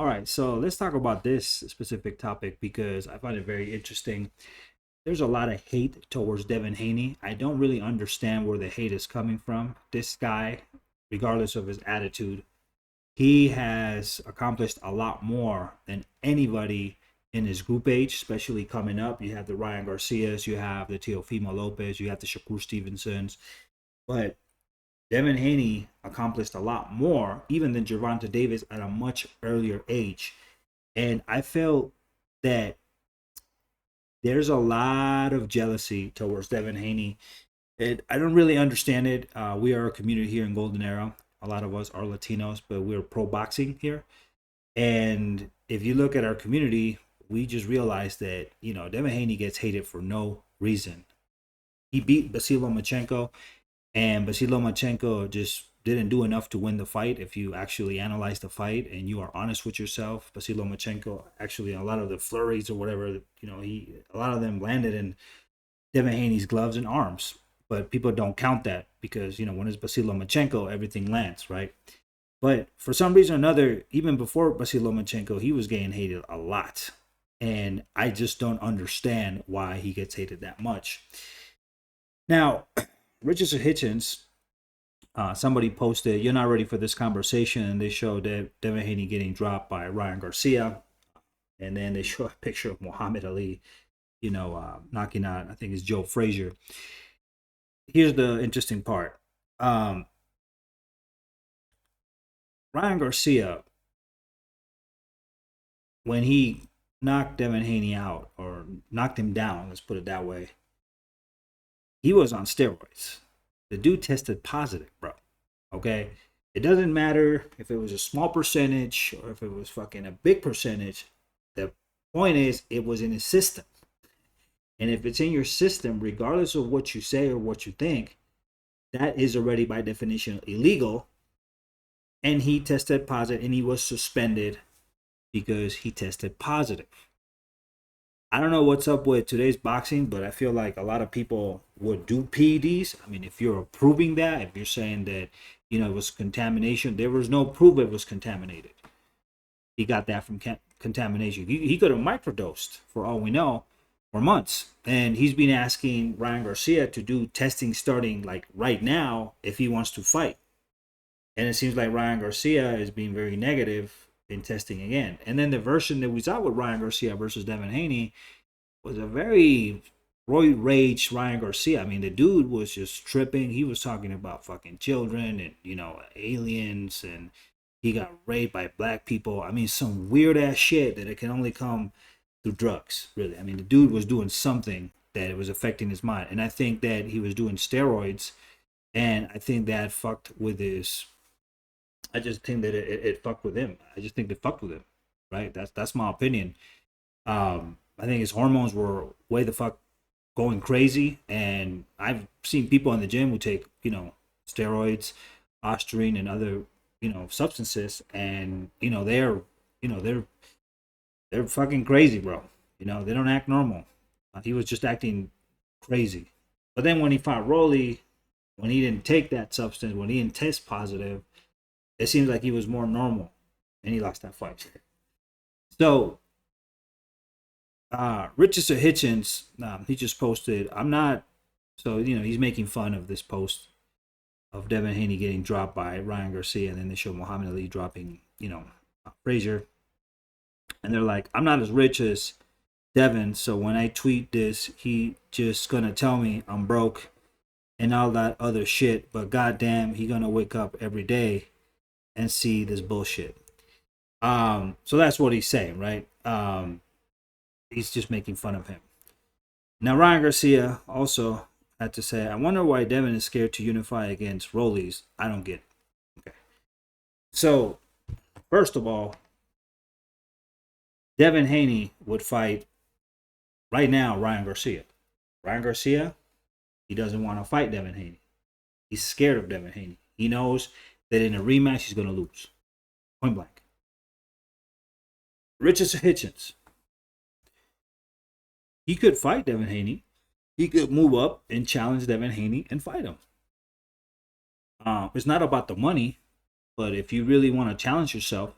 All right, so let's talk about this specific topic because I find it very interesting. There's a lot of hate towards Devin Haney. I don't really understand where the hate is coming from. This guy, regardless of his attitude, he has accomplished a lot more than anybody in his group age, especially coming up. You have the Ryan Garcias, you have the Teofimo Lopez, you have the Shakur Stevensons. But Devin Haney accomplished a lot more, even than Gervonta Davis at a much earlier age. And I feel that there's a lot of jealousy towards Devin Haney. And I don't really understand it. We are a community here in Golden Arrow. A lot of us are Latinos, but we're pro boxing here. And if you look at our community, we just realize that, Devin Haney gets hated for no reason. He beat Basil Lomachenko, and Basil Lomachenko just didn't do enough to win the fight. If you actually analyze the fight and you are honest with yourself, Basil Lomachenko actually a lot of the flurries or whatever, a lot of them landed in Devin Haney's gloves and arms. But people don't count that because when it's Basil Lomachenko, everything lands, right? But for some reason or another, even before Basil Lomachenko, he was getting hated a lot. And I just don't understand why he gets hated that much. Now, Richardson Hitchins, somebody posted, "You're not ready for this conversation," and they showed Devin Haney getting dropped by Ryan Garcia, and then they show a picture of Muhammad Ali, knocking out, I think it's Joe Frazier. Here's the interesting part. Ryan Garcia, when he knocked Devin Haney out, or knocked him down, let's put it that way, he was on steroids. The dude tested positive, bro. Okay? It doesn't matter if it was a small percentage or if it was fucking a big percentage. The point is, it was in his system. And if it's in your system, regardless of what you say or what you think, that is already by definition illegal. And he tested positive, and he was suspended because he tested positive. I don't know what's up with today's boxing, but I feel like a lot of people would do PEDs. I mean, if you're approving that, if you're saying that, it was contamination, there was no proof it was contaminated. He got that from contamination. He could have microdosed, for all we know, for months. And he's been asking Ryan Garcia to do testing starting like right now if he wants to fight. And it seems like Ryan Garcia is being very negative in testing again. And then the version that we saw with Ryan Garcia versus Devin Haney was a very roid rage Ryan Garcia. I mean, the dude was just tripping. He was talking about fucking children and, aliens, and he got raped by black people. I mean, some weird ass shit that it can only come through drugs, really. I mean, the dude was doing something that it was affecting his mind. And I think that he was doing steroids, and I think that fucked with his. I just think that it fucked with him. I just think it fucked with him, right? That's my opinion. I think his hormones were way the fuck going crazy, and I've seen people in the gym who take steroids, ostarine, and other substances, and they're fucking crazy, bro. They don't act normal. He was just acting crazy. But then when he fought Rolly, when he didn't take that substance, when he didn't test positive, it seems like he was more normal, and he lost that fight. So, Richardson Hitchins, he just posted, he's making fun of this post of Devin Haney getting dropped by Ryan Garcia, and then they show Muhammad Ali dropping, Frazier. And they're like, "I'm not as rich as Devin, so when I tweet this, he just gonna tell me I'm broke and all that other shit, but goddamn, he gonna wake up every day and see this bullshit." So that's what he's saying, right? He's just making fun of him. Now, Ryan Garcia also had to say, "I wonder why Devin is scared to unify against Rollies. I don't get it." Okay. So, first of all, Devin Haney would fight right now Ryan Garcia. Ryan Garcia, he doesn't want to fight Devin Haney. He's scared of Devin Haney. He knows that in a rematch he's going to lose. Point blank. Richardson Hitchins, he could fight Devin Haney. He could move up and challenge Devin Haney and fight him. It's not about the money, but if you really want to challenge yourself,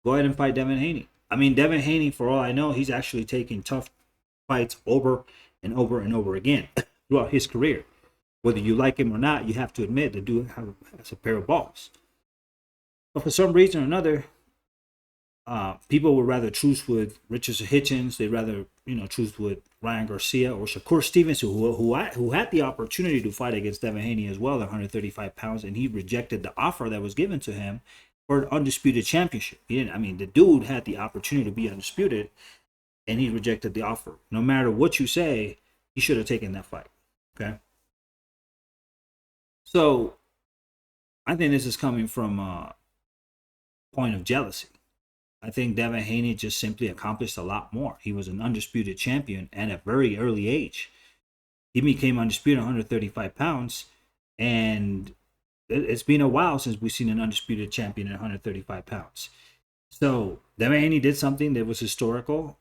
Go ahead and fight Devin Haney. I mean, Devin Haney, for all I know, he's actually taking tough fights over and over and over again throughout his career. Whether you like him or not, you have to admit the dude has a pair of balls. But for some reason or another, people would rather choose with Richardson Hitchins. They'd rather choose with Ryan Garcia or Shakur Stevenson, who had the opportunity to fight against Devin Haney as well at 135 pounds, and he rejected the offer that was given to him for an undisputed championship. He didn't. I mean, the dude had the opportunity to be undisputed, and he rejected the offer. No matter what you say, he should have taken that fight. Okay. So I think this is coming from a point of jealousy. I think Devin Haney just simply accomplished a lot more. He was an undisputed champion at a very early age. He became undisputed 135 pounds, and it's been a while since we've seen an undisputed champion at 135 pounds. So Devin Haney did something that was historical.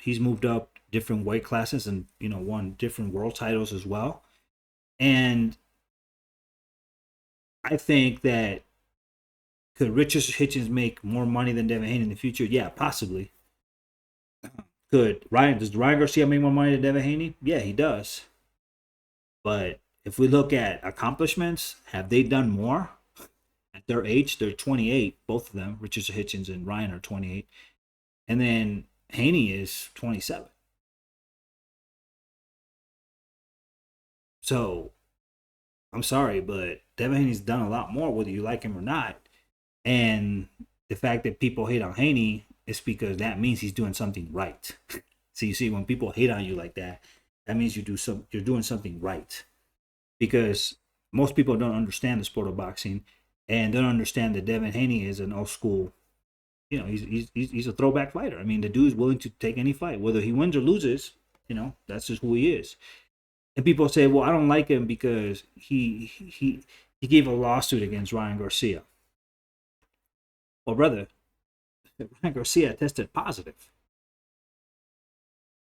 He's moved up different weight classes and won different world titles as well. And I think that could Hitchins make more money than Devin Haney in the future? Yeah, possibly. Does Ryan Garcia make more money than Devin Haney? Yeah, he does. But if we look at accomplishments, have they done more? At their age, they're 28, both of them. Richardson Hitchins and Ryan are 28. And then Haney is 27. So, I'm sorry, but Devin Haney's done a lot more, whether you like him or not. And the fact that people hate on Haney is because that means he's doing something right. So you see, when people hate on you like that, that means you're doing something right. Because most people don't understand the sport of boxing and don't understand that Devin Haney is an old school. He's a throwback fighter. I mean, the dude is willing to take any fight, whether he wins or loses. That's just who he is. And people say, well, I don't like him because he gave a lawsuit against Ryan Garcia. Well, brother, Ryan Garcia tested positive.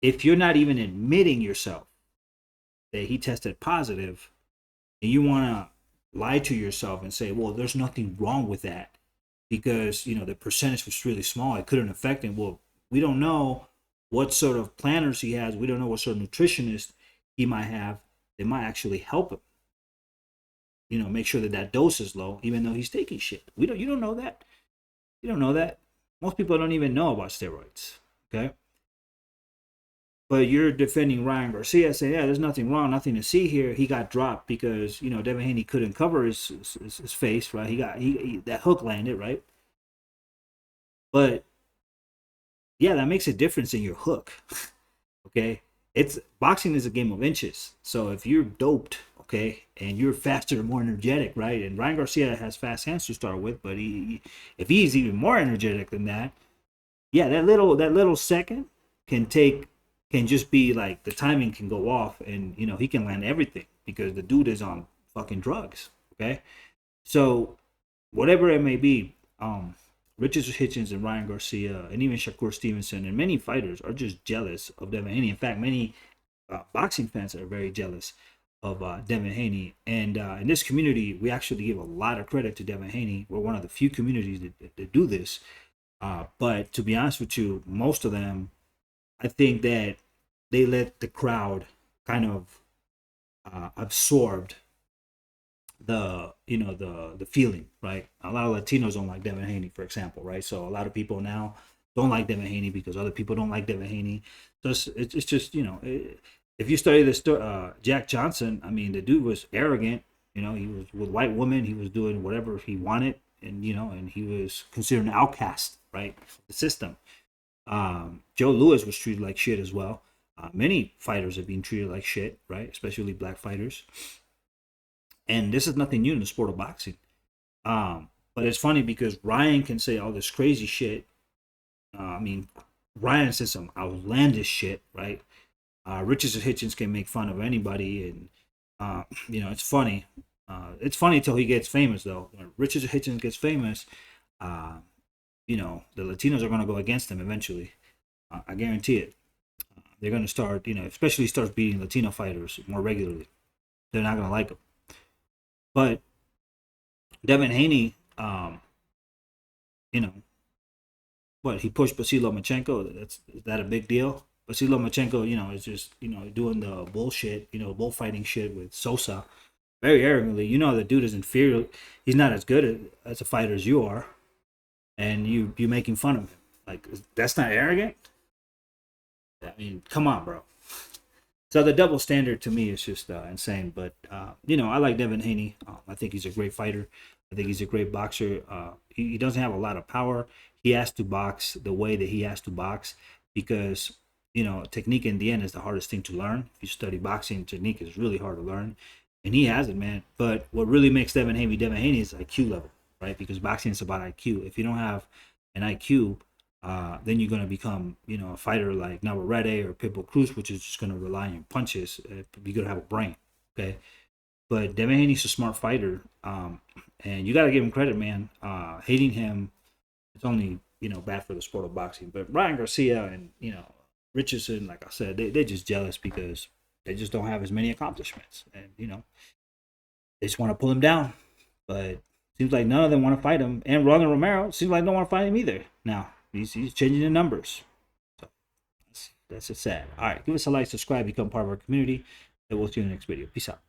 If you're not even admitting yourself that he tested positive, and you want to lie to yourself and say, well, there's nothing wrong with that because, the percentage was really small, it couldn't affect him. Well, we don't know what sort of planners he has. We don't know what sort of nutritionist he might have. They might actually help him. Make sure that dose is low, even though he's taking shit. You don't know that. You don't know that. Most people don't even know about steroids. Okay. But you're defending Ryan Garcia, saying, yeah, there's nothing wrong, nothing to see here. He got dropped because, Devin Haney couldn't cover his face, right? He that hook landed, right? But yeah, that makes a difference in your hook. Okay. Boxing is a game of inches. So if you're doped, okay, and you're faster and more energetic, right? And Ryan Garcia has fast hands to start with, but if he's even more energetic than that, yeah, that little second can just be like the timing can go off, and he can land everything because the dude is on fucking drugs. Okay, so whatever it may be, Richardson Hitchins and Ryan Garcia and even Shakur Stevenson and many fighters are just jealous of Devin Haney. In fact, many boxing fans are very jealous of Devin Haney. And in this community, we actually give a lot of credit to Devin Haney. We're one of the few communities that do this. But to be honest with you, most of them, I think that they let the crowd kind of absorbed the feeling, right? A lot of Latinos don't like Devin Haney, for example, right? So a lot of people now don't like Devin Haney because other people don't like Devin Haney. So it's just if you study this Jack Johnson, I mean, the dude was arrogant. He was with white women. He was doing whatever he wanted, and and he was considered an outcast, right? The system. Joe Louis was treated like shit as well. Many fighters have been treated like shit, right? Especially black fighters. And this is nothing new in the sport of boxing. But it's funny because Ryan can say all this crazy shit. I mean, Ryan says some outlandish shit, right? Richardson Hitchins can make fun of anybody, and it's funny. It's funny until he gets famous, though. When Richardson Hitchins gets famous, the Latinos are going to go against him eventually. I guarantee it. They're going to start, especially start beating Latino fighters more regularly. They're not going to like him. But Devin Haney, What, he pushed Vasily Lomachenko? Is that a big deal? Vasily Lomachenko, is just doing the bullshit, bullfighting shit with Sosa, very arrogantly. The dude is inferior. He's not as good as a fighter as you are, and you making fun of him. Like, that's not arrogant. I mean, come on, bro. So the double standard to me is just insane. But I like Devin Haney. I think he's a great fighter. I think he's a great boxer. He doesn't have a lot of power. He has to box the way that he has to box because technique in the end is the hardest thing to learn. If you study boxing, technique is really hard to learn, and he has it, man. But what really makes Devin Haney is IQ level, right? Because boxing is about IQ. If you don't have an IQ, then you're going to become, a fighter like Navarrete or Pitbull Cruz, which is just going to rely on punches. You're going to have a brain, okay? But Devin Haney's a smart fighter, and you got to give him credit, man. Hating him, it's only, bad for the sport of boxing. But Ryan Garcia and, Richardson, like I said, they're just jealous because they just don't have as many accomplishments. And, they just want to pull him down. But seems like none of them want to fight him. And Rolando Romero seems like don't want to fight him either now. He's changing the numbers. So that's just sad. All right, give us a like, subscribe, become part of our community, and we'll see you in the next video. Peace out.